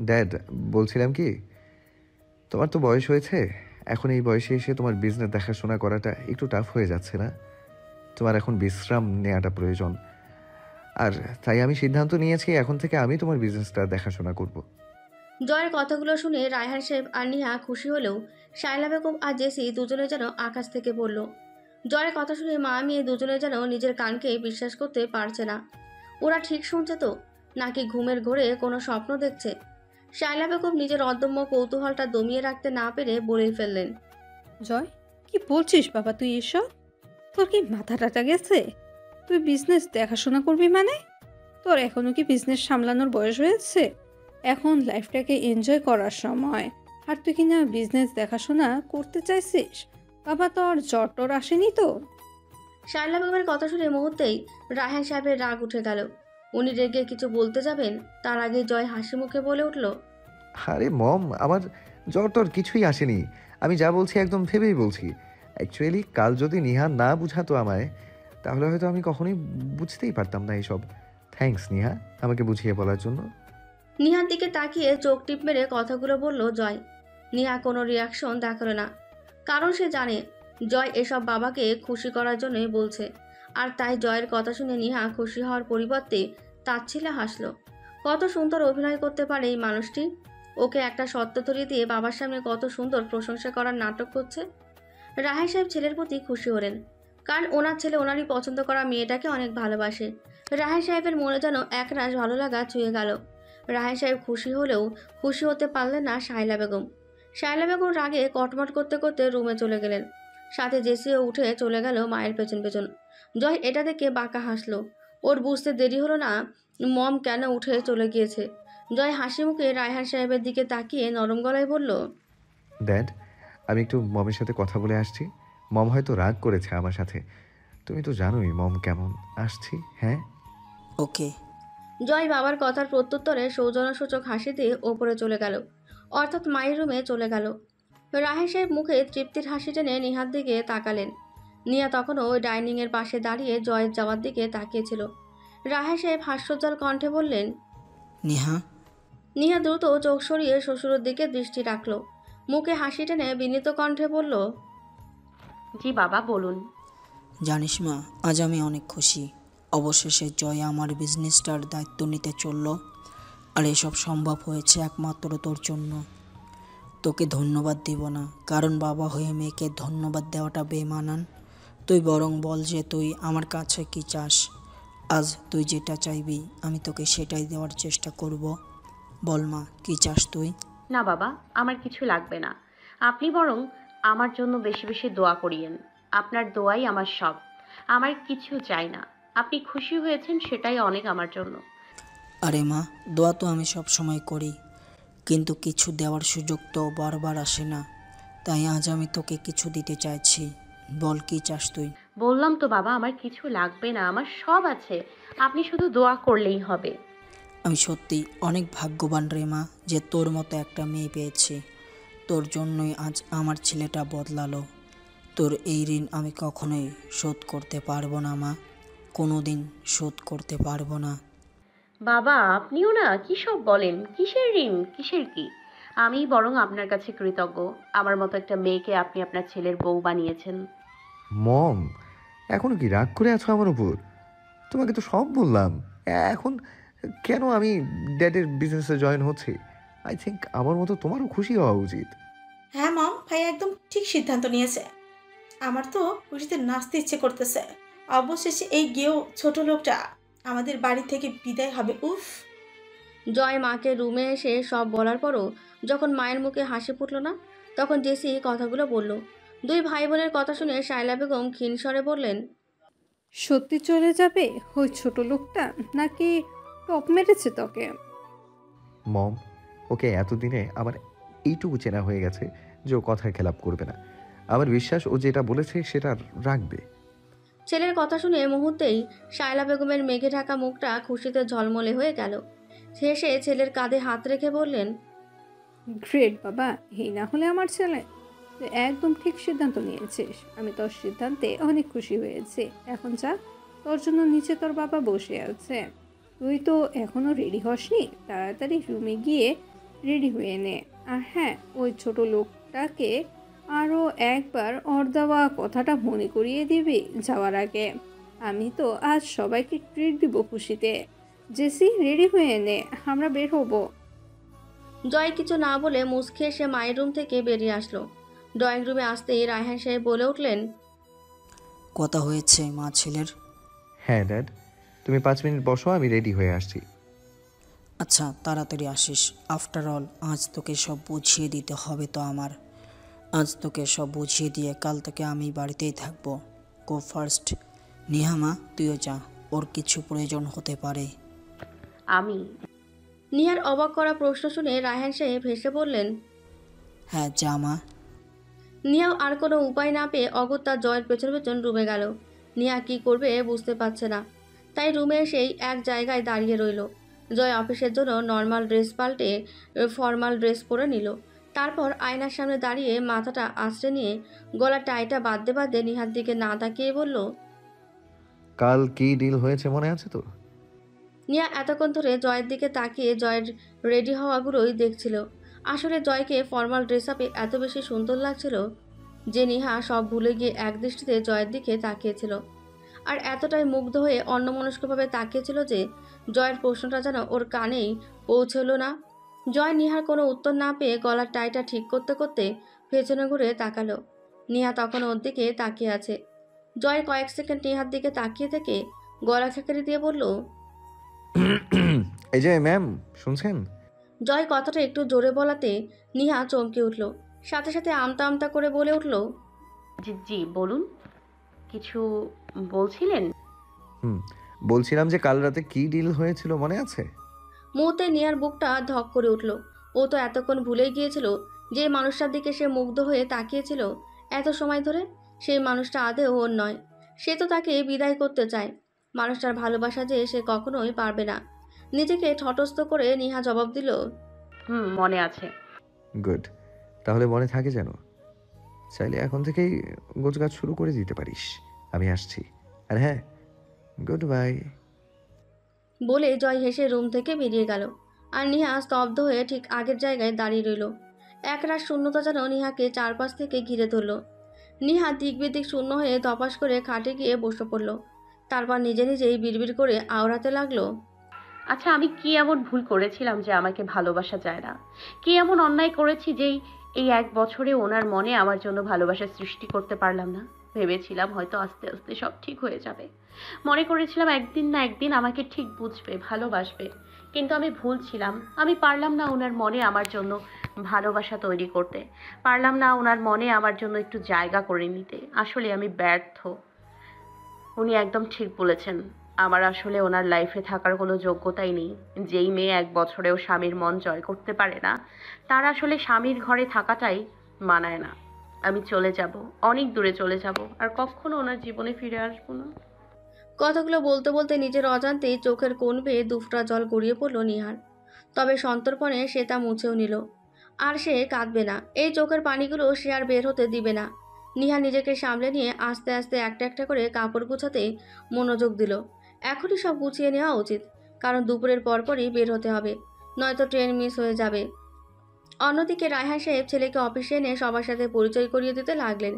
Dad, বলছিলাম কি, তোমার তো বয়স হয়েছে। এখন এই বয়সে এসে তোমার বিজনেস দেখাশোনা করাটা একটু টাফ হয়ে যাচ্ছে না? তোমার এখন বিশ্রাম নেওয়াটা প্রয়োজন। আর তাই আমি সিদ্ধান্ত নিয়েছি এখন থেকে আমি তোমার বিজনেসটা দেখাশোনা করব। জয়ের কথাগুলো শুনে রায়হান সাহেব আর নিহা খুশি হলেও শায়লা বেগম আর জেসি দুজনে যেন আকাশ থেকে পড়ল। জয়ের কথা শুনে মা মেয়ে দুজনে যেন নিজের কানকে বিশ্বাস করতে পারছে না। ওরা ঠিক শুনছে তো, নাকি ঘুমের ঘোরে কোনো স্বপ্ন দেখছে? শায়লা বেগম নিজের অদম্য কৌতূহলটা দমিয়ে রাখতে না পেরে বলেই ফেললেন, জয়, কি বলছিস বাবা তুই এসব? তোর কি মাথা টাটা গেছে? তুই বিজনেস দেখাশোনা করবি মানে? তোর এখনো কি বিজনেস সামলানোর বয়স হয়েছে? এখন লাইফটাকে এনজয় করার সময়। আর তুই কি না বিজনেস দেখাশোনা করতে চাইছিস? বাবা, তোর জ্বর টর আসেনি তো? শায়লা বেগমের কথা শুনে মুহূর্তেই রায়হান সাহেবের রাগ উঠে গেল। উনি রেগে কিছু বলতে যাবেন, তার আগে জয় হাসি মুখে বলে উঠল, আরে মম, আমার জ্বর টর কিছুই আসেনি। আমি যা বলছি একদম ভেবেই বলছি। অ্যাকচুয়ালি কাল যদি নিহা না বুঝাতো আমায়, তাহলে হয়তো আমি কখনোই বুঝতেই পারতাম না এইসব। থ্যাঙ্কস নিহা, আমাকে বুঝিয়ে বলার জন্য। নিহার দিকে তাকিয়ে চোখ টিপ মেরে কথাগুলো বলল জয়। নিহা কোনো রিয়াকশন দেখালো না, কারণ সে জানে জয় এসব বাবাকে খুশি করার জন্যই বলছে। আর তাই জয়ের কথা শুনে নিহা খুশি হওয়ার পরিবর্তে তাচ্ছিল্যে হাসলো। কত সুন্দর অভিনয় করতে পারে এই মানুষটি। ওকে একটা সত্য ধরিয়ে দিয়ে বাবার সামনে কত সুন্দর প্রশংসা করার নাটক করছে। রাহেশ সাহেব ছেলের প্রতি খুশি হলেন, কারণ ওনার ছেলে ওনারই পছন্দ করা মেয়েটাকে অনেক ভালোবাসে। রাহেশ সাহেবের মনে যেন একরাশ ভালো লাগা ছুঁয়ে গেল। রাহেশ সাহেব খুশি হলেও খুশি হতে পারলেন না শায়লা বেগম। শায়লা বেগম রাগে কটমট করতে করতে রুমে চলে গেলেন। সাথে জেসিও উঠে চলে গেল মায়ের পেছন পেছন। জয় এটা দেখে বাঁকা হাসলো। ওর বুঝতে দেরি হলো না মম কেন উঠে চলে গিয়েছে। জয় হাসি মুখে রায়হান সাহেবের দিকে তাকিয়ে নরম গলায় বলল, ড্যাড, আমি একটু মমের সাথে কথা বলে আসছি। মম হয়তো রাগ করেছে আমার সাথে। তুমি তো জানোই মম কেমন। আসছি, হ্যাঁ। ওকে। জয় বাবার কথার প্রত্যুত্তরে সৌজন্যসূচক হাসি দিয়ে ওপরে চলে গেল, অর্থাৎ মায়ের রুমে চলে গেল। রাহেশ সাহেব মুখে তৃপ্তির হাসি টেনে নিহার দিকে তাকালেন। নিহা তখনও ওই ডাইনিংয়ের পাশে দাঁড়িয়ে জয়ের যাওয়ার দিকে তাকিয়েছিল। রাহেশ সাহেব হাস্যোজ্জ্বল কণ্ঠে বললেন, নেহা। নিহা দ্রুত চোখ সরিয়ে শ্বশুরের দিকে দৃষ্টি রাখল। মুখে হাসি টেনে বিনীত কণ্ঠে বলল, জি বাবা, বলুন। জানিস মা, আজ আমি অনেক খুশি। অবশেষে জয় আমার বিজনেসটার দায়িত্ব নিতে চলল। আর এসব সম্ভব হয়েছে একমাত্র তোর জন্য। তোকে ধন্যবাদ দিব না, কারণ বাবা হয়ে মেয়েকে ধন্যবাদ দেওয়াটা বেমানান। তুই বরং বল যে তুই আমার কাছে কি চাস। আজ তুই যেটা চাইবি আমি তোকে সেটাই দেওয়ার চেষ্টা করব। বল মা, কি চাস তুই? না বাবা, আমার কিছু লাগবে না। আপনি বরং আমার জন্য বেশি বেশি দোয়া করিয়েন। আপনার দোয়াই আমার সব। আমার কিছু চাই না। আপনি খুশি হয়েছেন সেটাই অনেক আমার জন্য। আরে মা, দোয়া তো আমি সব সময় করি, কিন্তু কিছু দেওয়ার সুযোগ তো বারবার আসে না। তাই আজ আমি তোকে কিছু দিতে চাইছি। বল, কি চাস তুই? বললাম তো বাবা, আমার কিছু লাগবে না, আমার সব আছে। আপনি শুধু দোয়া করলেই হবে। আমি সত্যি অনেক ভাগ্যবান রে মা, যে তোর মতো একটা মেয়ে পেয়েছি। তোর জন্যই আজ আমার ছেলেটা বদলালো। তোর এই ঋণ আমি কখনোই শোধ করতে পারবো না মা, কোনো দিন শোধ করতে পারবো না। বাবা, আপনিও না কি সব বলেন? কিসের ঋণ, কিসের কি? আমি বরং আপনার কাছে কৃতজ্ঞ। আমার মতো একটা মেয়েকে আপনি আপনার ছেলের বউ বানিয়েছেন। মম, এখনো কি রাগ করে আছো আমার উপর? তোমাকে তো সব বললাম। এখন কেন আমি ড্যাডের বিজনেসে জয়েন হচ্ছি? আই থিঙ্ক আমার মতো তোমারও খুশি হওয়া উচিত। হ্যাঁ মম, ভাই একদম ঠিক সিদ্ধান্ত নিয়েছে। আমার তো খুশিতে নাচতে ইচ্ছে করতেছে। অবশেষে এই গেও ছোট লোকটা আমাদের বাড়ি থেকে বিদায় হবে। উফ। জয় মাকে রুমে এসে সব বলার পরও যখন মায়ের মুখে হাসি ফুটল না, তখন জেসি কথাগুলো বলল। দুই ভাই বোনের কথা শুনে শায়লা বেগম ক্ষীণ স্বরে বললেন, সত্যি চলে যাবে ওই ছোট লোকটা, নাকি টপ মেরেছে তোকে? মম, ওকে এতদিনে আমার এইটুকু চেনা হয়ে গেছে যে ও কথার খেলাপ করবে না। আমার বিশ্বাস ও যেটা বলেছে সেটা রাখবে। ছেলের কথা শুনে মুহূর্তেই শায়লা বেগমের মেঘে ঢাকা মুখটা খুশিতে ঝলমলে হয়ে গেল। শেষে ছেলের কাঁধে হাত রেখে বললেন, গ্রেট বাবা, এই না হলে আমার ছেলে। তুই একদম ঠিক সিদ্ধান্ত নিয়েছিস। আমি তোর সিদ্ধান্তে অনেক খুশি হয়েছি। এখন যা, তোর জন্য নিচে তোর বাবা বসে আছে। তুই তো এখনও রেডি হসনি, তাড়াতাড়ি রুমে গিয়ে রেডি হয়ে নে। আর হ্যাঁ, ওই ছোট লোকটাকে আরও একবার ওর দেওয়া কথাটা মনে করিয়ে দিবি যাওয়ার আগে। আমি তো আজ সবাইকে ট্রিট দিব খুশিতে। জেসি, রেডি হয়ে নে, আমরা বের হবো। জয় কিছু না বলে মুচকে এসে মায়ের রুম থেকে বেরিয়ে আসলো। ড্রয়িং রুমে আসতেই রায়হান সাহেব বলে উঠলেন, কথা হয়েছে মা ছেলের? হ্যাঁ ড্যাড, তুমি 5 মিনিট বসো, আমি রেডি হয়ে আসছি। আচ্ছা, তাড়াতাড়ি আসিস। আফটার অল আজ তোকে সব বুঝিয়ে দিতে হবে তো আমার। আজ তোকে সব বুঝিয়ে দিয়ে কাল থেকে আমি বাড়িতেই থাকবো। গো ফার্স্ট। নিহামা, তুইও যা, ওর কিছু প্রয়োজন হতে পারে। আমি? নিহার অবাক করা প্রশ্ন শুনে রায়হান সাহেব হেসে বললেন, হ্যাঁ যা মা। নিহাও আর কোনো উপায় না পেয়ে অগত্যা জয়ের পেছন পেছন রুমে গেল। নিহা কি করবে বুঝতে পারছে না, তাই রুমে এসেই এক জায়গায় দাঁড়িয়ে রইল। জয় অফিসের জন্য নর্মাল ড্রেস পাল্টে ফর্মাল ড্রেস পরে নিল। তারপর আয়নার সামনে দাঁড়িয়ে মাথাটা আঁচড়ে নিয়ে গলার টাইটা বাঁধতে বাঁধতে নিহার দিকে না তাকিয়ে বলল, কাল কি ডিল হয়েছে মনে আছে তো? নিয়া এতক্ষণ ধরে জয়ের দিকে তাকিয়ে জয়ের রেডি হওয়াগুলোই দেখছিল। আসলে জয়কে ফর্মাল ড্রেস আপে এত বেশি সুন্দর লাগছিল যে নিহা সব ভুলে গিয়ে একদৃষ্টিতে জয়ের দিকে তাকিয়েছিল। আর এতটাই মুগ্ধ হয়ে অন্যমনস্কভাবে তাকিয়েছিল যে জয়ের প্রশ্নটা যেন ওর কানেই পৌঁছলো না। জয় নিহার কোনো উত্তর না পেয়ে গলার টাইটা ঠিক করতে করতে পেছনে ঘুরে তাকালো। নিহা তখন ওর দিকে তাকিয়ে আছে। জয় কয়েক সেকেন্ড নিহার দিকে তাকিয়ে থেকে গলা খেকারি দিয়ে বলল, এই যে ম্যাম, শুনছেন? জয় কথাটা একটু জোরে বলাতে নিহা চমকে উঠল, সাথে সাথে আমতা আমতা করে বলে উঠল, জি জি বলুন, কিছু বলছিলেন? বলছিলাম যে কাল রাতে কি ডিল হয়েছিল মনে আছে? মুহূর্তে নিহার বুকটা ধক করে উঠল। ও তো এতক্ষণ ভুলেই গিয়েছিল যে মানুষটার দিকে সে মুগ্ধ হয়ে তাকিয়েছিল এত সময় ধরে, সেই মানুষটা আদেও ওর নয়। সে তো তাকে বিদায় করতে চায়। মানুষটার ভালোবাসা যে সে কখনোই পারবে না। নিজেকে ঠটস্থ করে নিহা জবাব দিল, মনে আছে। গুড, তাহলে মনে থাকে যেন। চাইলে এখন থেকেই গোছগাছ শুরু করে দিতে পারিস। আমি আসছি। আর হ্যাঁ, গুড বাই। বলে জয় হেসে রুম থেকে বেরিয়ে গেল। আর নিহা স্তব্ধ হয়ে ঠিক আগের জায়গায় দাঁড়িয়ে রইল। একরাশ শূন্যতা যেন নিহাকে চারপাশ থেকে ঘিরে ধরল। নিহা দিক বিদিক শূন্য হয়ে তপাস করে খাটে গিয়ে বসে পড়ল। তারপর নিজে নিজেই বিড়বিড় করে আওড়াতে লাগলো, আচ্ছা, আমি কি এমন ভুল করেছিলাম যে আমাকে ভালোবাসা যায় না? কি এমন অন্যায় করেছি যেই এই 1 বছরে ওনার মনে আমার জন্য ভালোবাসার সৃষ্টি করতে পারলাম না? ভেবেছিলাম হয়তো আস্তে আস্তে সব ঠিক হয়ে যাবে। মনে করেছিলাম একদিন না একদিন আমাকে ঠিক বুঝবে, ভালোবাসবে। কিন্তু আমি ভুল ছিলাম। আমি পারলাম না ওনার মনে আমার জন্য ভালোবাসা তৈরি করতে। পারলাম না ওনার মনে আমার জন্য একটু জায়গা করে নিতে। আসলে আমি ব্যর্থ। উনি একদম ঠিক বলেছেন। আমার আসলে ওনার লাইফে থাকার কোনো যোগ্যতাই নেই। যেই মেয়ে 1 বছরেও স্বামীর মন জয় করতে পারে না, তার আসলে স্বামীর ঘরে থাকাটাই মানায় না। আমি চলে যাব, অনেক দূরে চলে যাব, আর কখনো ওনার জীবনে ফিরে আসবো না। কথাগুলো বলতে বলতে নিজের অজান্তেই চোখের কোণ বেয়ে দুফটা জল গড়িয়ে পড়ল নিহার। তবে সন্তর্পণে সে তা মুছেও নিল। আর সে কাঁদবে না, এই চোখের পানিগুলো সে আর বের হতে দিবে না। নিহা নিজেকে সামলে নিয়ে আস্তে আস্তে একটা একটা করে কাপড় গুছাতে মনোযোগ দিল। এখনই সব গুছিয়ে নেওয়া উচিত, কারণ দুপুরের পরপরই বের হতে হবে, নয়তো ট্রেন মিস হয়ে যাবে। অন্যদিকে রায়হান সাহেব ছেলেকে অফিসে এনে সবার সাথে পরিচয় করিয়ে দিতে লাগলেন,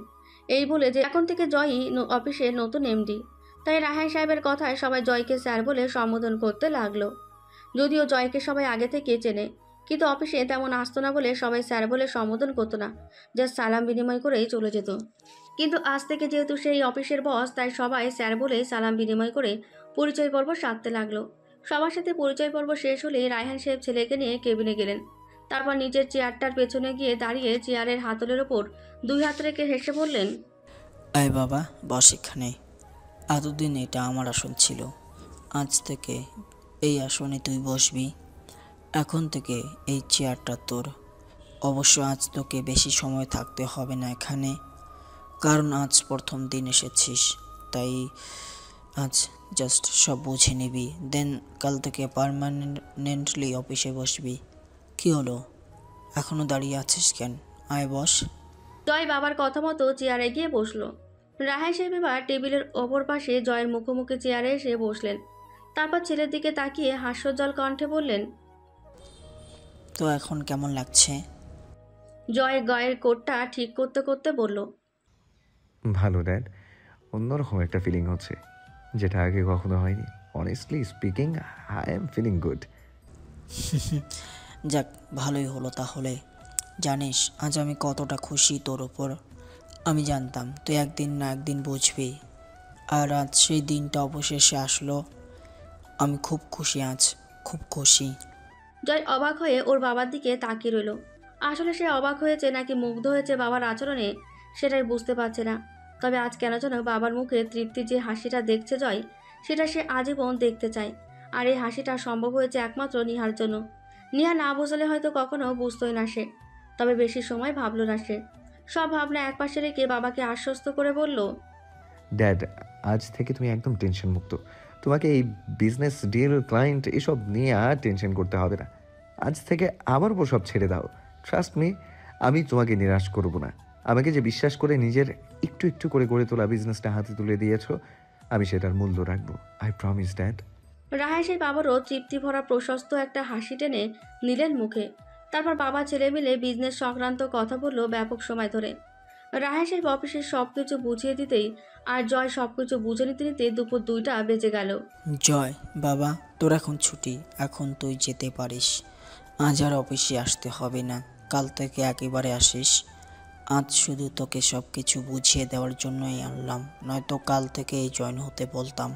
এই বলে যে এখন থেকে জয়ই অফিসের নতুন এমডি। তাই রায়হান সাহেবের কথায় সবাই জয়কে স্যার বলে সম্বোধন করতে লাগলো। যদিও জয়কে সবাই আগে থেকে চেনে, কিন্তু অফিসে তেমন আসতো না বলে সবাই স্যার বলে সম্বোধন করতো না, জাস্ট সালাম বিনিময় করেই চলে যেত। কিন্তু আজ থেকে যেহেতু সেই অফিসের বস, তাই সবাই স্যার বলে সালাম বিনিময় করে পরিচয় পর্ব সারতে লাগলো। সবার সাথে পরিচয় পর্ব শেষ হলে রায়হান সাহেব ছেলেকে নিয়ে কেবিনে গেলেন। তারপর নিজের চেয়ারটার পেছনে গিয়ে দাঁড়িয়ে চেয়ারের হাতলের ওপর 2 হাত রেখে হেসে বললেন, আয় বাবা, বস এখানে। এতদিন এটা আমার আসন ছিল, আজ থেকে এই আসনে তুই বসবি। এখন থেকে এই চেয়ারটা তোর। অবশ্য আজ তোকে বেশি সময় থাকতে হবে না এখানে, কারণ আজ প্রথম দিন এসেছিস। তাই আজ জাস্ট সব বুঝে নিবি, দেন কাল থেকে পার্মানেন্টলি অফিসে বসবি। কি হলো, এখনো দাঁড়িয়ে আছিস কেন? আয় বস। জয় বাবার কথা মতো চেয়ারে গিয়ে বসলো। রায়হান সাহেব এবার টেবিলের অপর পাশে জয়ের মুখোমুখি চেয়ারে এসে বসলেন। তারপর ছেলের দিকে তাকিয়ে হাস্যোজ্জ্বল কণ্ঠে বললেন, তো এখন কেমন লাগছে? জয় গয়ের কোটটা ঠিক করতে করতে বলল, ভালো ড্যাড, অন্যরকম একটা ফিলিং হচ্ছে, যেটা আগে কখনো হয়নি। Honestly speaking, I am feeling good. যাক, ভালোই হলো তাহলে। জানিস আজ আমি কতটা খুশি তোর ওপর। আমি জানতাম তুই একদিন না একদিন বুঝবি, আর আজ সেই দিনটা অবশেষে আসলো। আমি খুব খুশি, আজ খুব খুশি। জয় অবাক হয়ে ওর বাবার দিকে তাকিয়ে রইল। আসলে সে অবাক হয়েছে নাকি মুগ্ধ হয়েছে বাবার আচরণে, সেটাই বুঝতে পারছে না। তবে আজ কেন যেন বাবার মুখে তৃপ্তির যে হাসিটা দেখছে জয়, সেটা সে আজীবন দেখতে চায়। আর এই হাসিটা সম্ভব হয়েছে একমাত্র নিহার জন্য। নিহা না বোঝালে হয়তো কখনো বুঝতোই না সে, তবে বেশি সময় ভাবল না সে। সব ভাবনা একপাশে রেখে বাবাকে আশ্বস্ত করে বলল, ড্যাড, আজ থেকে তুমি একদম টেনশন মুক্ত। তোমাকে এই বিজনেস ডিল, ক্লায়েন্ট এসব নিয়ে আর টেনশন করতে হবে না। আজ থেকে আমার উপর সব ছেড়ে দাও। ট্রাস্ট মি, আমি তোমাকে নিরাশ করব না। আমাকে যে বিশ্বাস করে নিজের একটু একটু করে গড়ে তোলা বিজনেসটা হাতে তুলে দিয়েছো, আমি সেটার মূল্য রাখবো। I promise dad. রাহাই সেই বাবারও তৃপ্তি ভরা প্রশস্ত একটা হাসি টেনে নিলেন মুখে। তারপর বাবা ছেলে মিলে বিজনেস সংক্রান্ত কথা বললো ব্যাপক সময় ধরে। রাহাই সেই অফিসের সবকিছু বুঝিয়ে দিতেই আর জয় সবকিছু বুঝে নিতে নিতে দুপুর 2টা বেজে গেল। জয়, বাবা তোর এখন ছুটি, এখন তুই যেতে পারিস। আজ আর অফিসে আসতে হবে না, কাল থেকে একেবারে আসিস। আজ শুধু তোকে সব কিছু বুঝিয়ে দেওয়ার জন্যই আনলাম, নয়তো কাল থেকেই জয়েন হতে বলতাম।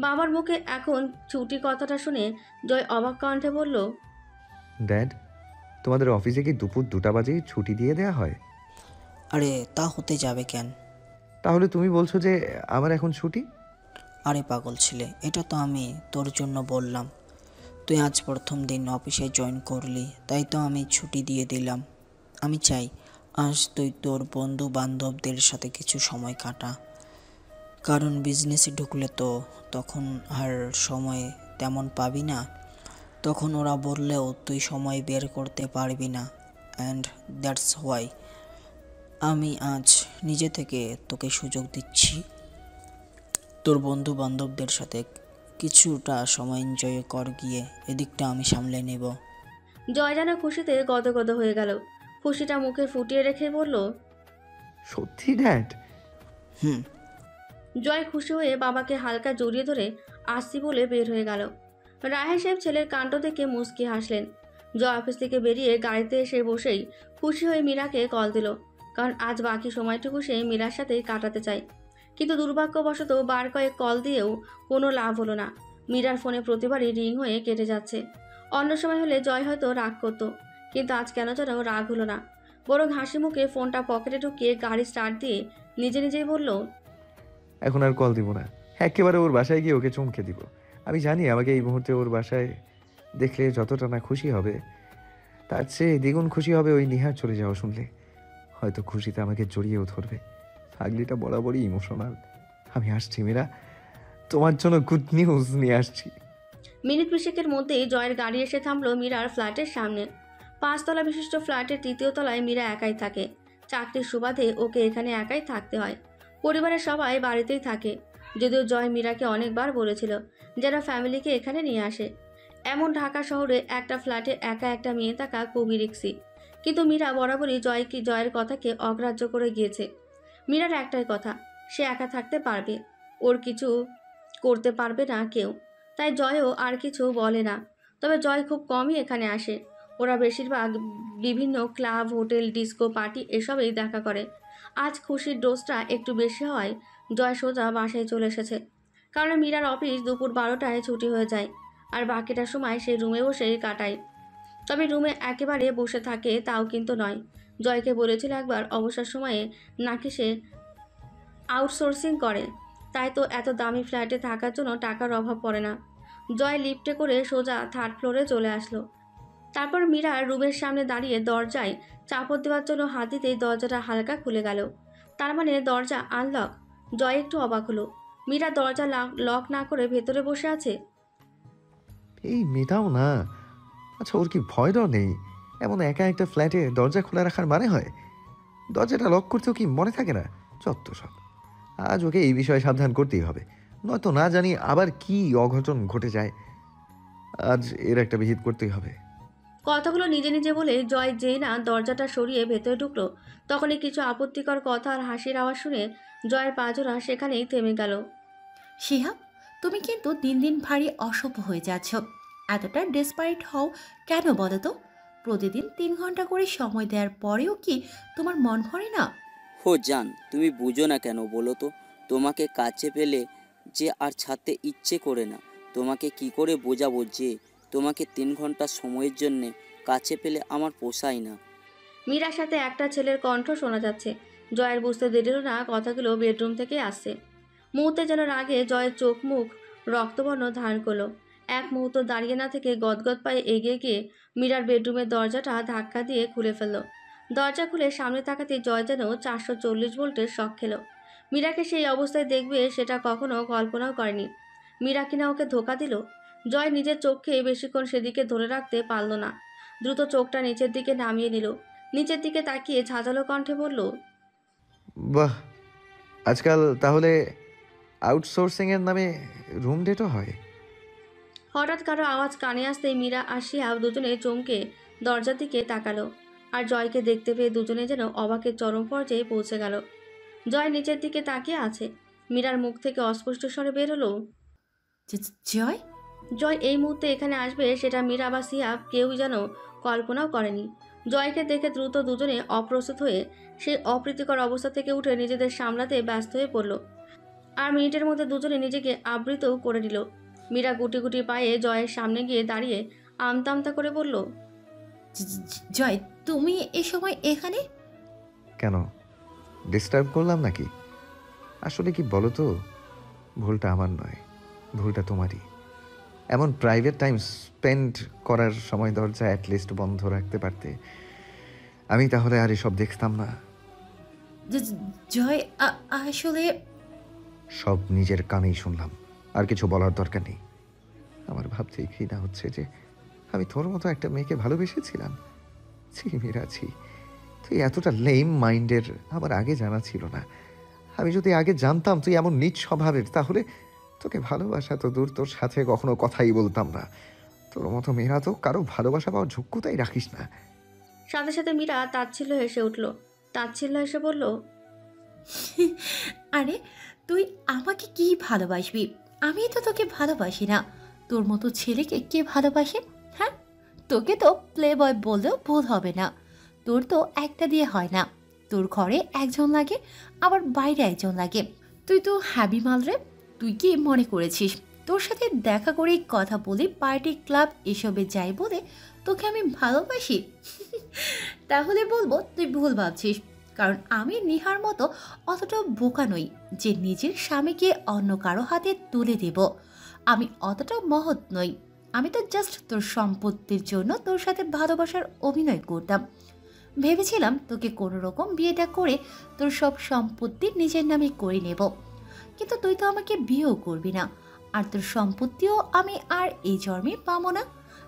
বাবার মুখে এখন ছুটি কথাটা শুনে জয় অবাক কণ্ঠে বলল, ড্যাড, তোমাদের অফিসে কি দুপুর 2টা বাজেই ছুটি দিয়ে দেওয়া হয়? আরে তা হতে যাবে কেন? তাহলে তুমি বলছো যে আমার এখন ছুটি? আরে পাগল ছেলে, এটা তো আমি তোর জন্য বললাম। তুই আজ প্রথম দিন অফিসে জয়েন করলি, তাই তো আমি ছুটি দিয়ে দিলাম। আমি চাই আজ তুই তোর বন্ধু বান্ধবদের সাথে কিছু সময় কাটা, কারণ বিজনেসে ঢুকলে তো তখন আর সময় তেমন পাবি না। তখন ওরা বললেও তুই সময় বের করতে পারবি না। অ্যান্ড দ্যাটস হোয়াই আমি আজ নিজে থেকে তোকে সুযোগ দিচ্ছি। তোর বন্ধু বান্ধবদের সাথে কিছুটা সময় এনজয় কর গিয়ে, এদিকটা আমি সামলে নেব। জয় যেন খুশিতে গদগদ হয়ে গেল। খুশিটা মুখে ফুটিয়ে রেখে বলল, সত্যি ড্যাড? হুম। জয় খুশি হয়ে বাবাকে হালকা জড়িয়ে ধরে আসছি বলে বের হয়ে গেল। রাহেন সাহেব ছেলের কাণ্ড দেখে মুচকি হাসলেন। জয় অফিস থেকে বেরিয়ে গাড়িতে এসে বসেই খুশি হয়ে মীরাকে কল দিল, কারণ আজ বাকি সময়টুকু সে মীরার সাথেই কাটাতে চায়। কিন্তু দুর্ভাগ্যবশত বার কয়েক কল দিয়েও কোনো লাভ হলো না। মীরার ফোনে প্রতিবারই রিং হয়ে কেটে যাচ্ছে। অন্য সময় হলে জয় হয়তো রাগ করতো, কিন্তু আজ কেন যেন রাগ হলো না, বরং হাসি মুখে ফোনটা পকেটে ঢুকিয়ে গাড়ি স্টার্ট দিয়ে নিজে নিজেই বলল, এখন আর কল দিব না, একেবারে ওর বাসায় গিয়ে ওকে চমকে দিব। আমি জানি আমাকে এই মুহূর্তে ওর বাসায় দেখলে যতটা না খুশি হবে, তার চেয়ে দ্বিগুণ খুশি হবে ওই নিহার চলে যাওয়া শুনলে। হয়তো খুশিতে আমাকে জড়িয়েও ধরবে। ফাগলিটা বরাবরই ইমোশনাল। আমি আসছি মীরা, তোমার জন্য গুড নিউজ নিয়ে আসছি। মিনিট 20 মধ্যেই জয়ের গাড়ি এসে থামলো মীরার ফ্ল্যাটের সামনে। 5 তলা বিশিষ্ট ফ্ল্যাটের 3য় তলায় মীরা একাই থাকে। চাকরির সুবাদে ওকে এখানে একাই থাকতে হয়। পরিবারের সবাই বাড়িতেই থাকে, যদিও জয় মীরাকে অনেকবার বলেছিল যেন ফ্যামিলিকে এখানে নিয়ে আসে। এমন ঢাকা শহরে একটা ফ্ল্যাটে একা একটা মেয়ে থাকা খুবই রিক্সি, কিন্তু মীরা বরাবরই জয়ের কথাকে অগ্রাহ্য করে গিয়েছে। মীরার একটাই কথা, সে একা থাকতে পারবে, ওর কিছু করতে পারবে না কেউ। তাই জয়ও আর কিছু বলে না। তবে জয় খুব কমই এখানে আসে। ওরা বেশিরভাগ বিভিন্ন ক্লাব, হোটেল, ডিস্কো, পার্টি এসবেই দেখা করে। আজ খুশির ডোজটা একটু বেশি হওয়ায় জয় সোজা বাসায় চলে এসেছে, কারণ মীরার অফিস দুপুর 12টায় ছুটি হয়ে যায় আর বাকিটা সময় সে রুমে বসেই কাটায়। তবে রুমে একেবারে বসে থাকে তাও কিন্তু নয়। জয়কে বলেছিল একবার অবসর সময়ে নাকি সে আউটসোর্সিং করে, তাই তো এত দামি ফ্ল্যাটে থাকার জন্য টাকার অভাব পড়ে না। জয় লিফটে করে সোজা 3rd ফ্লোরে চলে আসলো। তারপর মীরা রুমের সামনে দাঁড়িয়ে দরজায় চাপড় দেওয়ার জন্য হাত দিতেই দরজাটা হালকা খুলে গেল। তার মানে দরজা আনলক। জয় একটু অবাক হলো, মীরা দরজা লক না করে ভেতরে বসে আছে। এই মেয়েটাও না, আচ্ছা ওর কি ভয় ডর নেই? এমন একা একটা ফ্ল্যাটে দরজা খোলা রাখার মানে হয়? দরজাটা লক করতেও কি মনে থাকে না? যত সব। আজ ওকে এই বিষয়ে সাবধান করতেই হবে। নয়তো না জানি আবার কি অঘটন ঘটে যায়। আজ এর একটা বিহিত করতেই হবে। কথাগুলো নিজে নিজে বলে জয় যেই না দরজাটা সরিয়ে ভেতরে ঢুকলো, তখনই কিছু আপত্তিকর কথা আর হাসির আওয়াজ শুনে জয়ের পাজোড়া সেখানেই থেমে গেল। শিহাব, তুমি কিন্তু দিন দিন ভারী অসভ্য হয়ে যাচ্ছ। এতটা ডেসপারেট হও কেন বলো তো? প্রতিদিন 3 ঘন্টা করে সময় দেওয়ার পরেও কি তোমার মন ভরে না? হো জান, তুমি বুঝো না কেন বলো তো? তোমাকে কাছে পেলে যে আর ছাড়তে ইচ্ছে করে না। তোমাকে কি করে বোঝাবো যে তোমাকে 3 ঘন্টা সময়ের জন্যে কাছে পেলে আমার পোষায় না। মীরার সাথে একটা ছেলের কণ্ঠ শোনা যাচ্ছে। জয়ের বুঝতে দেরি হলো না কথাগুলো বেডরুম থেকে আসছে। মুহূর্তে যেন রাগে জয়ের চোখ মুখ রক্তবর্ণ ধারণ করলো। এক মুহূর্ত দাঁড়িয়ে না থেকে গদগদ পায়ে এগিয়ে গিয়ে মীরার বেডরুমের দরজাটা ধাক্কা দিয়ে খুলে ফেলল। দরজা খুলে সামনে তাকাতে জয় যেন 440 ভোল্টের শক খেলো। মীরাকে সেই অবস্থায় দেখবে সেটা কখনো কল্পনাও করেনি। মীরা কিনা ওকে ধোকা দিল। জয় নিজের চোখকে বেশিক্ষণ সেদিকে ধরে রাখতে পারল না। দ্রুত চোখটা নিচের দিকে নামিয়ে নিল। নিচের দিকে তাকিয়ে ঝাঁঝালো কণ্ঠে বলল, বাহ, আজকাল তাহলে আউটসোর্সিংয়ের নামে রুম ডেটও হয়? হঠাৎ কারো আওয়াজ কানে আসতেই মীরা আর শিহাব দুজনে চমকে দরজার দিকে তাকালো। আর জয়কে দেখতে পেয়ে দুজনে যেন অবাকের চরম পর্যায়ে পৌঁছে গেল। জয় নিচের দিকে তাকিয়ে আছে। মীরার মুখ থেকে অস্পষ্ট স্বরে বের হলো, জয়? জয় এই মুহূর্তে এখানে আসবে সেটা মীরা বা শিহাব কেউই যেন কল্পনাও করেনি। জয়কে দেখে দ্রুত দুজনে অপ্রস্তুত হয়ে সেই অপ্রীতিকর অবস্থা থেকে উঠে নিজেদের সামলাতে ব্যস্ত হয়ে পড়ল। আর মিনিটের মধ্যে দুজনে নিজেকে আবৃতও করে নিল। মীরা গুটি গুটি পায়ে জয়ের সামনে গিয়ে দাঁড়িয়ে আমতা আমতা করে বলল, জয়, তুমি এ সময় এখানে? কেন, ডিস্টার্ব করলাম নাকি? আসলে কি বলো তো, ভুলটা আমার নয়, ভুলটা তোমারই। এমন প্রাইভেট টাইম স্পেন্ড করার সময় দরজা অ্যাটলিস্ট বন্ধ রাখতে পারতে। আমি তাহলে আর এসব দেখতাম না। জয়, আসলে সব নিজের কানেই শুনলাম, আর কিছু বলার দরকার নেই। আমার ভাবতেই ঘৃণা হচ্ছে যে আমি তোর মতো একটা মেয়েকে ভালোবেসেছিলাম। ছি মীরা, ছি, তুই এতটা লেম মাইন্ডের আমার আগে জানা ছিল না। আমি যদি আগে জানতাম তুই এমন নীচ স্বভাবের, তাহলে তোকে ভালোবাসা তো দূর, তোর সাথে কখনো কথাই বলতাম না। তোর মতো মেয়েরা তো কারো ভালোবাসা পাওয়ার যোগ্যতাই রাখিস না। সাথে সাথে মীরা তাচ্ছিল্য হেসে উঠল। তাচ্ছিল্য হেসে বলল, আরে তুই আমাকে কি ভালোবাসবি? আমি তো তোকে ভালোবাসি না। তোর মতো ছেলেকে কে ভালোবাসে? হ্যাঁ, তোকে তো প্লে বয় বললেও ভুল হবে না। তোর তো একটা দিয়ে হয় না। তোর ঘরে একজন লাগে, আবার বাইরে একজন লাগে। তুই তো হ্যাবি মাল রে। তুই কি মনে করেছিস তোর সাথে দেখা করেই কথা বলি, পার্টি ক্লাব এসবে যাই বলে তোকে আমি ভালোবাসি? তাহলে বলবো তুই ভুল ভাবছিস। কারণ আমি নিহার মতো অতটাও বোকা নই যে নিজের স্বামীকে অন্য কারো হাতে তুলে দেব। আমি অতটাও মহৎ নই। আমি তো জাস্ট তোর সম্পত্তির জন্য তোর সাথে ভালোবাসার অভিনয় করতাম। ভেবেছিলাম তোকে কোনো রকম বিয়েটা করে তোর সব সম্পত্তি নিজের নামে করে নেব। কিন্তু তুই তো আমাকে বিয়েও করবি না, আর তোর সম্পত্তিও আমি আর এই জন্মে পাবো না।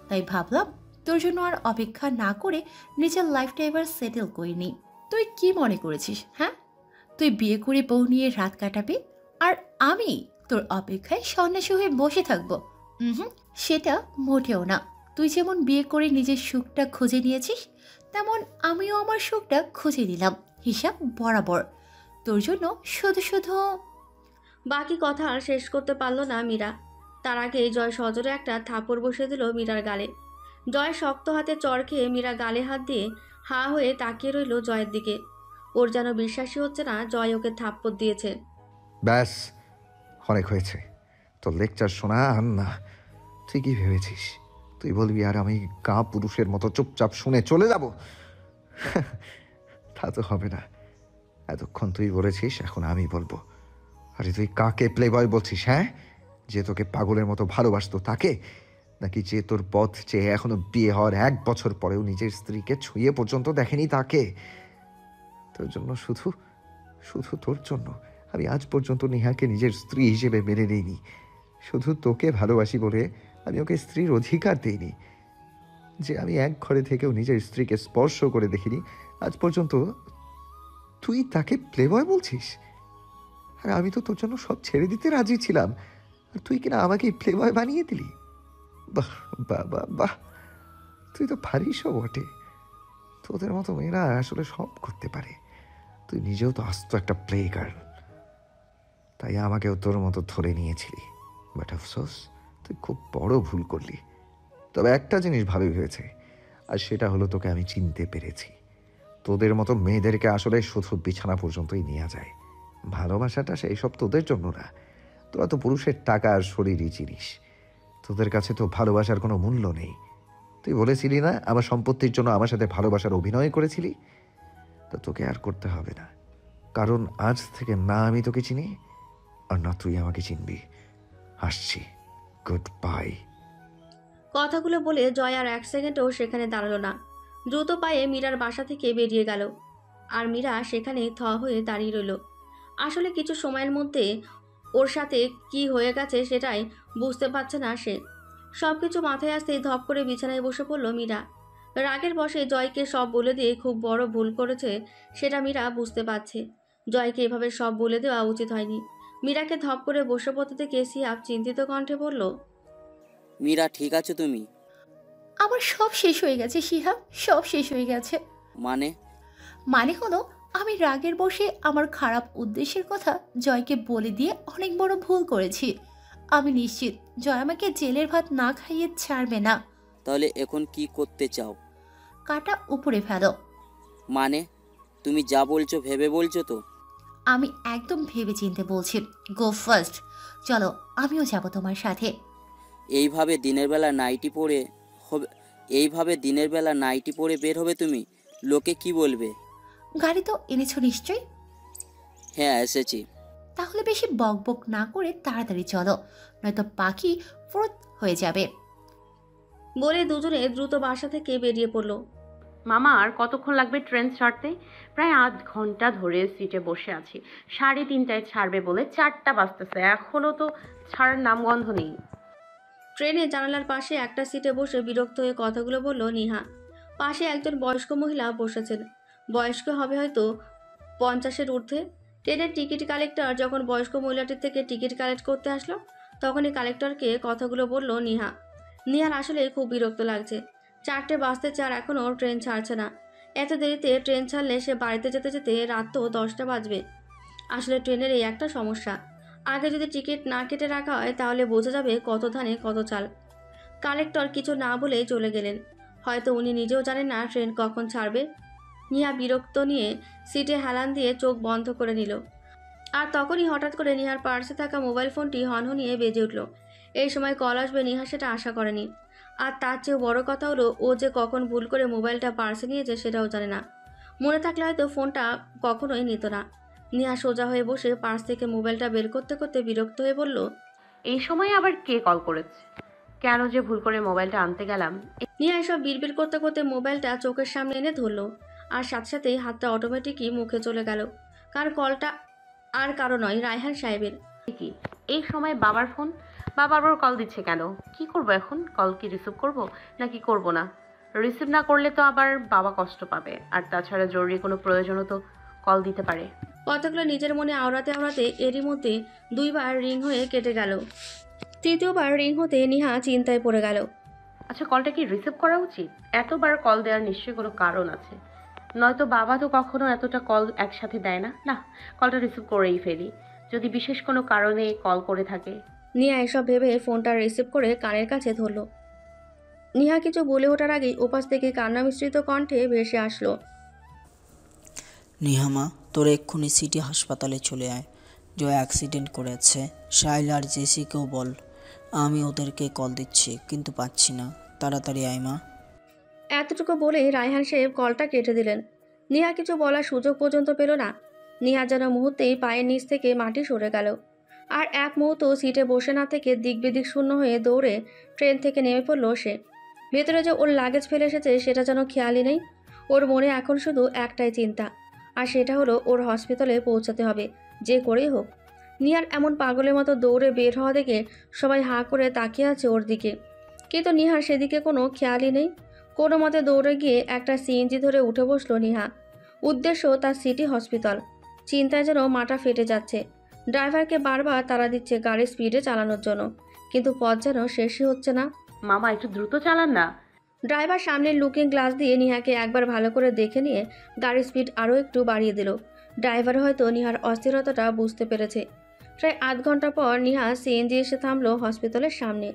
তাই ভাবলাম তোর জন্য আর অপেক্ষা না করে নিজের লাইফটা এবার সেটেল করে নিই। তুই কি মনে করেছিস? হ্যাঁ, তুই বিয়ে করে বউ নিয়ে রাত কাটাবি, আর আমি তোর অপেক্ষায় সন্ন্যাসী হয়ে বসে থাকবো? সেটা মোটেও না। তুই যেমন বিয়ে করে নিজের সুখটা খুঁজে নিয়েছিস, তেমন আমিও আমার সুখটা খুঁজে নিলাম, হিসাব বরাবর। তোর জন্য শুধু শুধু। বাকি কথা আর শেষ করতে পারল না মীরা। তার আগে জয় সজোরে একটা থাপড় বসিয়ে দিল মীরার গালে। জয় শক্ত হাতে চড় খেয়ে মীরা গালে হাত দিয়ে হা হয়ে তাকিয়ে রইল জয়ের দিকে। ওর যেন বিশ্বাসই হচ্ছে না জয় ওকে থাপ্পড় দিয়েছে। ব্যাস, অনেক হয়েছে তোর লেকচার শোনা। আর না, তুই কি ভেবেছিস তুই বলবি আর আমি গা পুরুষের মতো চুপচাপ শুনে চলে যাব? তা তো হবে না। এতক্ষণ তুই বলেছিস, এখন আমি বলবো। আরে তুই কাকে প্লে বয় বলছিস? হ্যাঁ, যে তোকে পাগলের মতো ভালোবাসতো তাকে, নাকি যে তোর পথ চেয়ে এখনো বিয়ে হওয়ার 1 বছর পরেও নিজের স্ত্রীকে ছুঁয়ে পর্যন্ত দেখেনি তাকে? তোর জন্য, শুধু শুধু তোর জন্য আমি আজ পর্যন্ত নেহাকে নিজের স্ত্রী হিসেবে মেনে নিইনি। শুধু তোকে ভালোবাসি বলে আমি ওকে স্ত্রীর অধিকার দিইনি। যে আমি এক ঘরে থেকেও নিজের স্ত্রীকে স্পর্শ করে দেখিনি আজ পর্যন্ত, তুই তাকে প্লেবয় বলছিস? আর আমি তো তোর জন্য সব ছেড়ে দিতে রাজি ছিলাম, আর তুই কিনা আমাকে প্লে বয় বানিয়ে দিলি। বাহ বাহ বাহ বাহ, তুই তো পারিস বটে। তোদের মতো মেয়েরা আসলে সব করতে পারে। তুই নিজেও তো আস্ত একটা প্লে গার্ল, তাই আমাকেও তোর মতো ধরে নিয়েছিলি। বাট আফসোস, তুই খুব বড় ভুল করলি। তবে একটা জিনিস ভালোই হয়েছে, আর সেটা হলো তোকে আমি চিনতে পেরেছি। তোদের মতো মেয়েদেরকে আসলে শুধু বিছানা পর্যন্তই নেওয়া যায়। ভালোবাসাটা সেই সব তোদের জন্য না। তোরা তো পুরুষের টাকা আর শরীরই চিনিস। তোদের কাছে তো ভালোবাসার কোনো মূল্য নেই। তুই বলেছিলি না আমার সম্পত্তির জন্য আমার সাথে ভালোবাসার অভিনয় করেছিলি? তা তোকে আর করতে হবে না, কারণ আজ থেকে না আমি তোকে চিনি, আর না তুই আমাকে চিনবি। আসছি, গুড বাই। কথাগুলো বলে জয় আর 1 সেকেন্ডও সেখানে দাঁড়ালো না। দ্রুত পায়ে মীরার বাসা থেকে বেরিয়ে গেল। আর মীরা সেখানে থ হয়ে দাঁড়িয়ে রইল। আসলে কিছু সময়ের মধ্যে ওর সাথে কি হয়ে গেছে সেটাই বুঝতে পারছে না সে। সব কিছু মাথায় আসতেই ধপ করে বিছানায় বসে পড়ল মীরা। রাগের বশে জয়কে সব বলে দিয়ে খুব বড় ভুল করেছে সেটা মীরা বুঝতে পারছে। জয়কে এভাবে সব বলে দেওয়া উচিত হয়নি। মীরাকে ধপ করে বসে পড়তে দেখে সিয়াব চিন্তিত কণ্ঠে বলল, মীরা, ঠিক আছো তুমি? আমার সব শেষ হয়ে গেছে শিহাব, সব শেষ হয়ে গেছে। মানে? মানে হলো আমি রাগের বশে আমার খারাপ উদ্দেশ্যের কথা জয়কে বলে দিয়ে অনেক বড় ভুল করেছি। আমি নিশ্চিত জয় আমাকে জেলের ভাত না খাইয়ে ছাড়বে না। তাহলে এখন কি করতে চাও? কাটা উপরে ফেলো। মানে তুমি যা বলছো ভেবে বলছো তো? আমি একদম ভেবে চিনতে বলছি। গো ফার্স্ট, চলো আমিও যাব তোমার সাথে। এইভাবে দিনের বেলা নাইটি পরে বের হবে তুমি? লোকে কি বলবে? গাড়ি তো এনেছো নিশ্চয়ই? হ্যাঁ, এসেছি। তাহলে বেশি বক বক না করে তাড়াতাড়ি চলো, নয়তো পাখি ফ্রুত হয়ে যাবে। বলে দুজনে দ্রুত বাসা থেকে বেরিয়ে পড়ল। মামা, আর কতক্ষণ লাগবে ট্রেন ছাড়তে? প্রায় 8 ঘন্টা ধরে সিটে বসে আছি। 3:30টায় ছাড়বে বলে 4টা বাজতেছে, এখনো তো ছাড়ার নামগন্ধ নেই। ট্রেনে জানালার পাশে একটা সিটে বসে বিরক্ত হয়ে কথাগুলো বলল নিহা। পাশে একজন বয়স্ক মহিলা বসেছেন। বয়স্ক হবে হয়তো 50-এর ঊর্ধ্বে। ট্রেনের টিকিট কালেক্টর যখন বয়স্ক মহিলাটির থেকে টিকিট কালেক্ট করতে আসলো, তখনই কালেক্টরকে কথাগুলো বলল নিহা। নিহার আসলে খুব বিরক্ত লাগছে। 4টে বাজতে 4 এখনও ট্রেন ছাড়ছে না। এত দেরিতে ট্রেন ছাড়লে সে বাড়িতে যেতে যেতে রাত তো 10টা বাজবে। আসলে ট্রেনের এই একটা সমস্যা, আগে যদি টিকিট না কেটে রাখা হয় তাহলে বোঝা যাবে কত ধানে কত চাল। কালেক্টর কিছু না বলেই চলে গেলেন। হয়তো উনি নিজেও জানেন না ট্রেন কখন ছাড়বে। নিহা বিরক্ত নিয়ে সিটে হেলান দিয়ে চোখ বন্ধ করে নিল। আর তখনই হঠাৎ করে নিহার পার্সে থাকা মোবাইল ফোনটি হনহনিয়ে বেজে উঠল। এই সময় কল আসবে নিহা সেটা আশা করেনি। আর তার চেয়েও বড় কথা হলো, ও যে কখন ভুল করে মোবাইলটা পার্সে নিয়েছে সেটাও জানে না। মনে থাকলে হয়তো ফোনটা কখনোই নিত না। নিহা সোজা হয়ে বসে পার্স থেকে মোবাইলটা বের করতে করতে বিরক্ত হয়ে বলল, এই সময় আবার কে কল করেছে? কেন যে ভুল করে মোবাইলটা আনতে গেলাম। নিহা এসব বিড়বিড় করতে করতে মোবাইলটা চোখের সামনে এনে ধরলো। আর সাথে সাথেই হাতটা অটোমেটিকই মুখে চলে গেল। কার কলটা? আর কারো নয়, রায়হান সাহেবের। কি এই সময় বাবার ফোন? বাবা আবার কল দিচ্ছে কেন? কি করব এখন? কল কি রিসিভ করব নাকি করব না? রিসিভ না করলে তো আবার বাবা কষ্ট পাবে। আর তাছাড়া জরুরি কোনো প্রয়োজনও তো কল দিতে পারে। কথাগুলো নিজের মনে আওড়াতে আওড়াতে এরই মধ্যে 2বার রিং হয়ে কেটে গেল। 3য়বার রিং হতে নিহা চিন্তায় পড়ে গেল। আচ্ছা, কলটা কি রিসিভ করা উচিত? এতবার কল দেওয়ার নিশ্চয়ই কোনো কারণ আছে, নয়তো বাবা তো কখনো এতটা কল একসাথে দেয় না। না, কলটা রিসিভ করেই ফেলি, যদি বিশেষ কোনো কারণে কল করে থাকে। নিহা এসব ভেবে ফোনটা রিসিভ করে কানের কাছে ধরল। নিহা কিছু বলে ওঠার আগেই ওপাশ থেকে কান্না মিশ্রিত কণ্ঠে ভেসে আসলো, নিহামা, তোর এক্ষুনি সিটি হাসপাতালে চলে আয়। জয় অ্যাক্সিডেন্ট করেছে। সাইল আর জেসিকেও বল। আমি ওদেরকে কল দিচ্ছি কিন্তু পাচ্ছি না। তাড়াতাড়ি আয় মা। এতটুকু বলেই রায়হান সাহেব কলটা কেটে দিলেন। নিহা কিছু বলার সুযোগ পর্যন্ত পেল না। নিহা যেন মুহূর্তেই পায়ের নিচ থেকে মাটি সরে গেল। আর এক মুহূর্ত সিটে বসে না থেকে দিকবিদিক শূন্য হয়ে দৌড়ে ট্রেন থেকে নেমে পড়ল সে। ভেতরে যে ওর লাগেজ ফেলে এসেছে সেটা যেন খেয়ালই নেই। ওর মনে এখন শুধু একটাই চিন্তা, আর সেটা হলো ওর হসপিটালে পৌঁছাতে হবে যে করেই হোক। নিহার এমন পাগলের মতো দৌড়ে বের হওয়া দেখে সবাই হাঁ করে তাকিয়ে আছে ওর দিকে, কিন্তু নিহার সেদিকে কোনো খেয়ালই নেই। কোনো মতে দৌড়ে গিয়ে একটা সিএনজি ধরে উঠে বসলো নিহা। উদ্দেশ্য তার সিটি হসপিটাল। চিন্তায় যেন মাথা ফেটে যাচ্ছে। ড্রাইভারকে বারবার তাড়া দিচ্ছে গাড়ি স্পিডে চালানোর জন্য, কিন্তু পথ যেন শেষই হচ্ছে না। মামা একটু দ্রুত চালান না। ড্রাইভার সামনের লুকিং গ্লাস দিয়ে নিহাকে একবার ভালো করে দেখে নিয়ে গাড়ির স্পিড আরও একটু বাড়িয়ে দিল। ড্রাইভার হয়তো নিহার অস্থিরতাটা বুঝতে পেরেছে। প্রায় আধ ঘন্টা পর নিহা সিএনজি এসে থামলো হসপিটালের সামনে।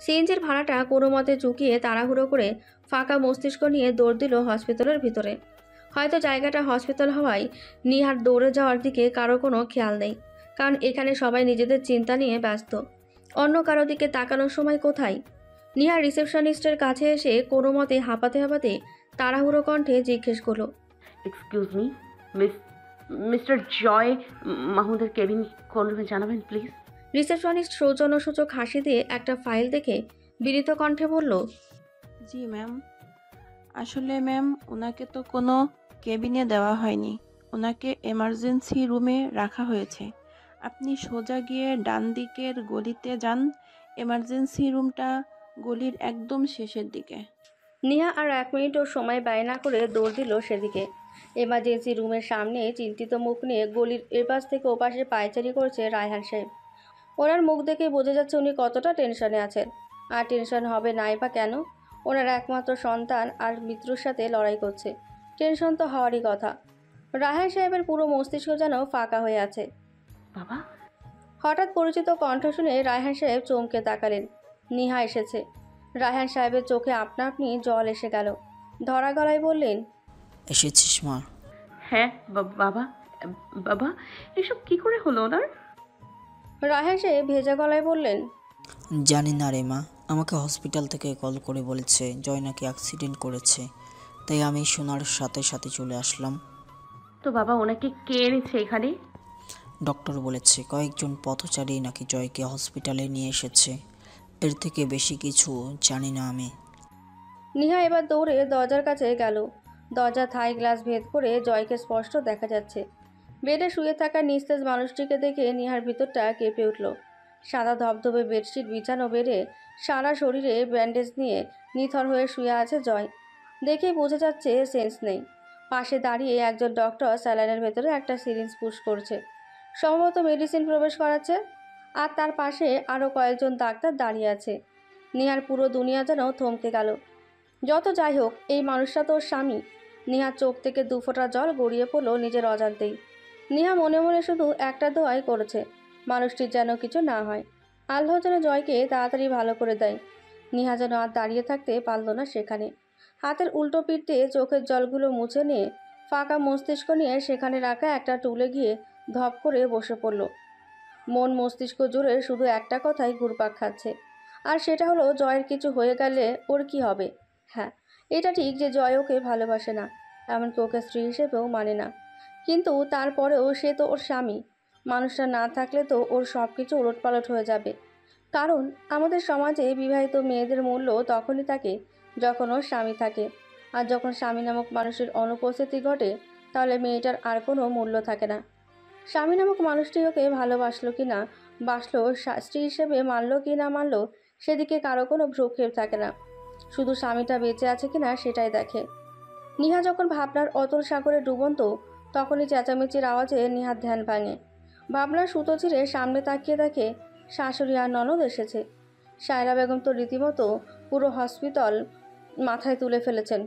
সিএনজির ভাড়াটা কোনো মতে চুকিয়ে তাড়াহুড়ো করে ফাঁকা মস্তিষ্ক নিয়ে দৌড় দিল হসপিটালের ভিতরে। হয়তো জায়গাটা হসপিটাল হওয়ায় নিহার দৌড়ে যাওয়ার দিকে কারো কোনো খেয়াল নেই, কারণ এখানে সবাই নিজেদের চিন্তা নিয়ে ব্যস্ত। অন্য কারো দিকে তাকানোর সময় কোথায়? নিহা রিসেপশনিস্টের কাছে এসে কোনো মতে হাঁপাতে হাঁপাতে তাড়াহুড়ো কণ্ঠে জিজ্ঞেস করলো, এক্সকিউজ মি, মিস্টার জয় মাহমুদের কেবিন কোন রুমে জানাবেন প্লিজ। রিসেপশনিস্ট সৌজন্যসূচক হাসি দিয়ে একটা ফাইল দেখে বিনীত কণ্ঠে বলল, জি ম্যাম। আসলে ম্যাম, ওনাকে তো কোনো কেবিনে দেওয়া হয়নি, ওনাকে এমার্জেন্সি রুমে রাখা হয়েছে। আপনি সোজা গিয়ে ডান দিকের গলিতে যান, এমার্জেন্সি রুমটা গলির একদম শেষের দিকে। নিহা আর 1 মিনিটও সময় ব্যয় না করে দৌড় দিল সেদিকে। এমার্জেন্সি রুমের সামনে চিন্তিত মুখ নিয়ে গলির এপাশ থেকে ওপাশে পায়চারি করছে রায়হান সাহেব। ওনার মুখ দেখে বোঝা যাচ্ছে উনি কতটা টেনশনে আছেন। আর টেনশন হবে নাই বা কেন? ওনার একমাত্র সন্তান আর মৃত্যুর সাথে লড়াই করছে, টেনশন তো হওয়ারই কথা। রায়হান সাহেবের পুরো মস্তিষ্ক যেন ফাঁকা হয়ে আছে। বাবা, হঠাৎ পরিচিত কণ্ঠ শুনে রায়হান সাহেব চমকে তাকালেন। নিহা এসেছে। রায়হান সাহেবের চোখে আপনা আপনি জল এসে গেল। ধরা গলায় বললেন, এসেছিস মা? হ্যাঁ বাবা। বাবা, এসব কি করে হলো ওনার? রায়হান সাহেব ভেজা গলায় বললেন, জানি না রে মা, আমাকে হসপিটাল থেকে কল করে বলেছে জয় নাকি অ্যাক্সিডেন্ট করেছে, তাই আমি শোনার সাথে সাথে চলে আসলাম। তো বাবা, ওনাকে কে এনেছে এখানে? ডক্টর বলেছে কয়েকজন পথচারী নাকি জয়কে হসপিটালে নিয়ে এসেছে, এর থেকে বেশি কিছু জানি না আমি। নিহা এবার দৌড়ে দরজার কাছে গেল। দরজা থাই গ্লাস ভেদ করে জয়কে স্পষ্ট দেখা যাচ্ছে। বেডে শুয়ে থাকা নিস্তেজ মানুষটিকে দেখে নিহার ভিতরটা কেঁপে উঠল। সাদা ধবধবে বেডশিট বিছানো বেডে সারা শরীরে ব্যান্ডেজ নিয়ে নিথর হয়ে শুয়ে আছে জয়। দেখেই বোঝা যাচ্ছে সেন্স নেই। পাশে দাঁড়িয়ে একজন ডক্টর স্যালাইনের ভেতরে একটা সিরিঞ্জ পুশ করছে, সম্ভবত মেডিসিন প্রবেশ করাচ্ছে। আর তার পাশে আরও কয়েকজন ডাক্তার দাঁড়িয়ে আছে। নিহার পুরো দুনিয়া যেন থমকে গেল। যত যাই হোক, এই মানুষটা তোর স্বামী। নিহার চোখ থেকে 2 ফোঁটা জল গড়িয়ে পড়ল নিজের অজান্তেই। নিহা মনে মনে শুধু একটা দোয়াই করেছে, মানুষটির যেন কিছু না হয়, আল্লাহ যেন জয়কে তাড়াতাড়ি ভালো করে দেয়। নিহা যেন আর দাঁড়িয়ে থাকতে পারল না সেখানে। হাতের উল্টো পিঠে চোখের জলগুলো মুছে নিয়ে ফাঁকা মস্তিষ্ক নিয়ে সেখানে রাখা একটা টুলে গিয়ে ধপ করে বসে পড়ল। মন মস্তিষ্ক জুড়ে শুধু একটা কথাই ঘুরপাক খাচ্ছে, আর সেটা হলো জয়ের কিছু হয়ে গেলে ওর কি হবে। হ্যাঁ, এটা ঠিক যে জয় ওকে ভালোবাসে না, এমনকি ওকে স্ত্রী হিসেবেও মানে না, কিন্তু তারপরেও সে তো ওর স্বামী। মানুষটা না থাকলে তো ওর সব কিছু ওলটপালট হয়ে যাবে। কারণ আমাদের সমাজে বিবাহিত মেয়েদের মূল্য তখনই থাকে যখন ওর স্বামী থাকে, আর যখন স্বামী নামক মানুষের অনুপস্থিতি ঘটে তাহলে মেয়েটার আর কোনো মূল্য থাকে না। স্বামী নামক মানুষটি ওকে ভালোবাসলো কি না বাসলো, স্ত্রী হিসেবে মানলো কি না মানলো, সেদিকে কারো কোনো ভ্রুক্ষেপ থাকে না। শুধু স্বামীটা বেঁচে আছে কিনা সেটাই দেখে। নিহা যখন ভাবনার অতল সাগরে ডুবন্ত, তখনই চেঁচামেচির আওয়াজে নিহার ধ্যান ভাঙে। ভাবনার সুতো ছিঁড়ে সামনে তাকিয়ে দেখে শাশুড়ি আর ননদ এসেছে। সায়রা বেগম তো রীতিমতো পুরো হসপিটাল মাথায় তুলে ফেলেছেন।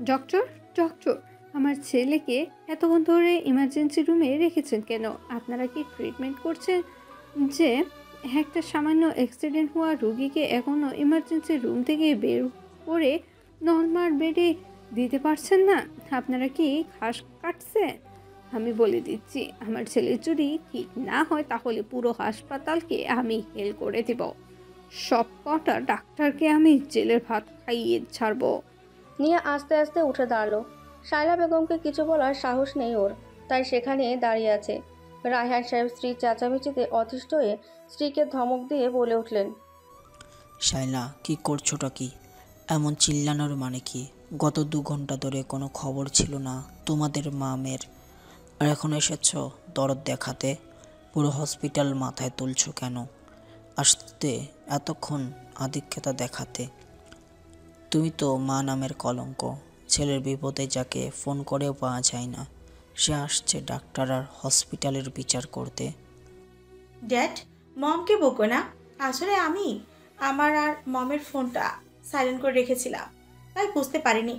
ডক্টর, ডক্টর, আমার ছেলেকে এতক্ষণ ধরে ইমার্জেন্সি রুমে রেখেছেন কেন? আপনারা কি ট্রিটমেন্ট করছেন যে একটা সামান্য অ্যাক্সিডেন্ট হওয়া রোগীকে এখনও ইমার্জেন্সি রুম থেকে বের করে নর্মাল বেডে দিতে পারছেন না? আপনারা কি ঘাস কাটছেন? আমি বলে দিচ্ছি, আমার ছেলে যদি ঠিক না হয় তাহলে পুরো হাসপাতালকে আমি হেল করে দেব। সব কটা ডাক্তারকে আমি জেলের ভাত খাইয়ে ছাড়বো। নিহা আস্তে আস্তে উঠে দাঁড়ালো। শায়লা বেগমকে কিছু বলার সাহস নেই ওর, তাই সেখানে দাঁড়িয়ে আছে। রায়হান সাহেব স্ত্রীর চেঁচামেচিতে অতিষ্ঠ হয়ে স্ত্রীকে ধমক দিয়ে বলে উঠলেন, শাইলা, কি করছোটা কি? এমন চিল্লানোর মানে কি? গত 2 ঘন্টা ধরে কোনো খবর ছিল না তোমাদের মামের, আর এখন এসেছ দরদ দেখাতে? পুরো হসপিটাল মাথায় তুলছো কেন? আসতে এতক্ষণ আধিক্যতা দেখাতে। তুমি তো মা নামের কলঙ্ক। ছেলের বিপদে যাকে ফোন করেও পাওয়া যায় না, সে আসছে ডাক্তার আর হসপিটালের বিচার করতে। ড্যাড, মমকে বকো না। আসলে আমি আমার আর মমের ফোনটা সাইলেন্ট করে রেখেছিলাম, তাই বুঝতে পারিনি।